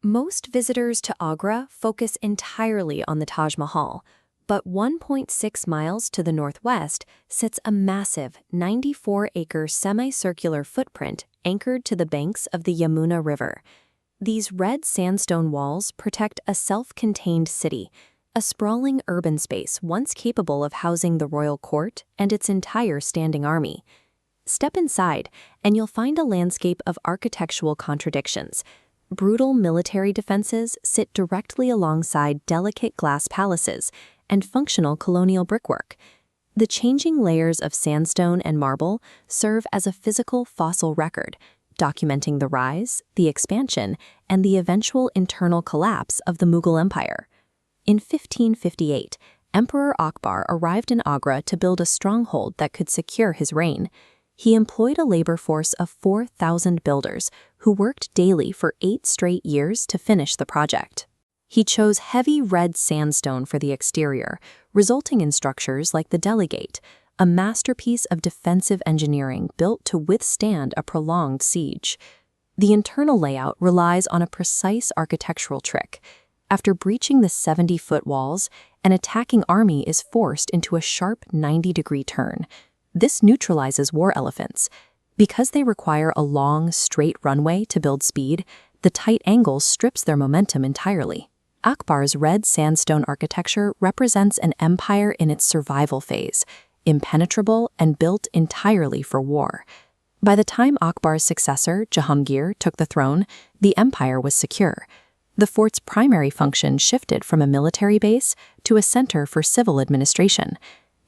Most visitors to Agra focus entirely on the Taj Mahal, but 1.6 miles to the northwest sits a massive 94-acre semicircular footprint anchored to the banks of the Yamuna River. These red sandstone walls protect a self-contained city, a sprawling urban space once capable of housing the royal court and its entire standing army. Step inside, and you'll find a landscape of architectural contradictions. Brutal military defenses sit directly alongside delicate glass palaces and functional colonial brickwork. The changing layers of sandstone and marble serve as a physical fossil record, documenting the rise, the expansion, and the eventual internal collapse of the Mughal Empire. In 1558, Emperor Akbar arrived in Agra to build a stronghold that could secure his reign. He employed a labor force of 4,000 builders who worked daily for 8 straight years to finish the project. He chose heavy red sandstone for the exterior, resulting in structures like the Delhi Gate, a masterpiece of defensive engineering built to withstand a prolonged siege. The internal layout relies on a precise architectural trick. After breaching the 70-foot walls, an attacking army is forced into a sharp 90-degree turn. This neutralizes war elephants. Because they require a long, straight runway to build speed, the tight angle strips their momentum entirely. Akbar's red sandstone architecture represents an empire in its survival phase, impenetrable and built entirely for war. By the time Akbar's successor, Jahangir, took the throne, the empire was secure. The fort's primary function shifted from a military base to a center for civil administration.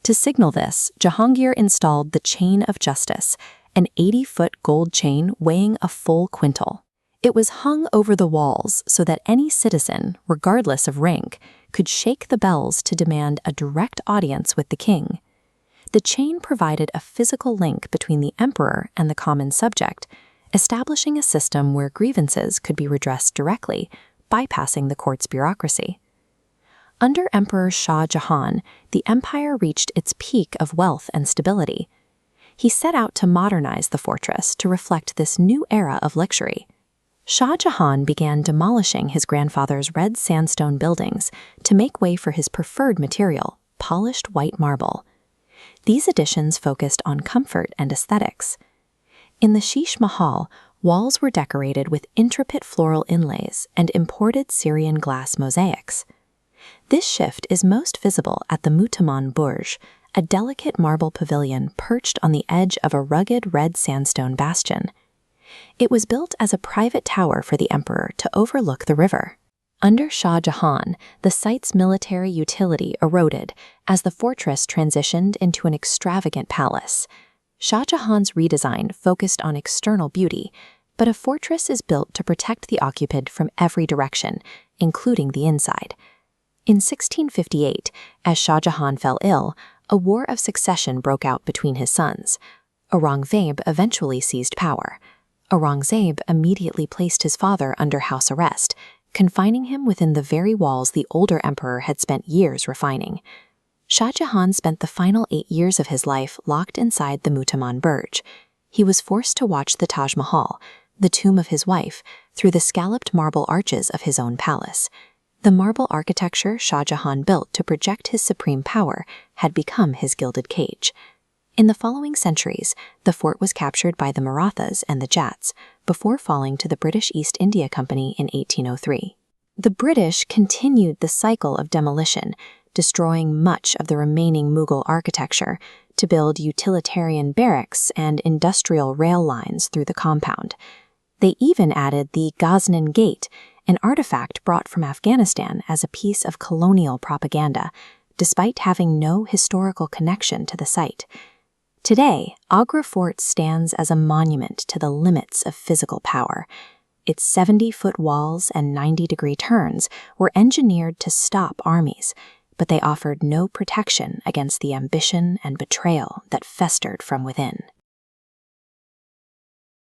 To signal this, Jahangir installed the Chain of Justice, an 80-foot gold chain weighing a full quintal. It was hung over the walls so that any citizen, regardless of rank, could shake the bells to demand a direct audience with the king. The chain provided a physical link between the emperor and the common subject, establishing a system where grievances could be redressed directly, bypassing the court's bureaucracy. Under Emperor Shah Jahan, the empire reached its peak of wealth and stability. He set out to modernize the fortress to reflect this new era of luxury. Shah Jahan began demolishing his grandfather's red sandstone buildings to make way for his preferred material, polished white marble. These additions focused on comfort and aesthetics. In the Taj Mahal, walls were decorated with intricate floral inlays and imported Syrian glass mosaics. This shift is most visible at the Muthamman Burj, a delicate marble pavilion perched on the edge of a rugged red sandstone bastion. It was built as a private tower for the emperor to overlook the river. Under Shah Jahan, the site's military utility eroded as the fortress transitioned into an extravagant palace. Shah Jahan's redesign focused on external beauty, but a fortress is built to protect the occupant from every direction, including the inside. In 1658, as Shah Jahan fell ill, a war of succession broke out between his sons. Aurangzeb eventually seized power. Aurangzeb immediately placed his father under house arrest, confining him within the very walls the older emperor had spent years refining. Shah Jahan spent the final 8 years of his life locked inside the Muthamman Burj. He was forced to watch the Taj Mahal, the tomb of his wife, through the scalloped marble arches of his own palace. The marble architecture Shah Jahan built to project his supreme power had become his gilded cage. In the following centuries, the fort was captured by the Marathas and the Jats, before falling to the British East India Company in 1803. The British continued the cycle of demolition, destroying much of the remaining Mughal architecture to build utilitarian barracks and industrial rail lines through the compound. They even added the Ghaznavid Gate, an artifact brought from Afghanistan as a piece of colonial propaganda, despite having no historical connection to the site. Today, Agra Fort stands as a monument to the limits of physical power. Its 70-foot walls and 90-degree turns were engineered to stop armies, but they offered no protection against the ambition and betrayal that festered from within.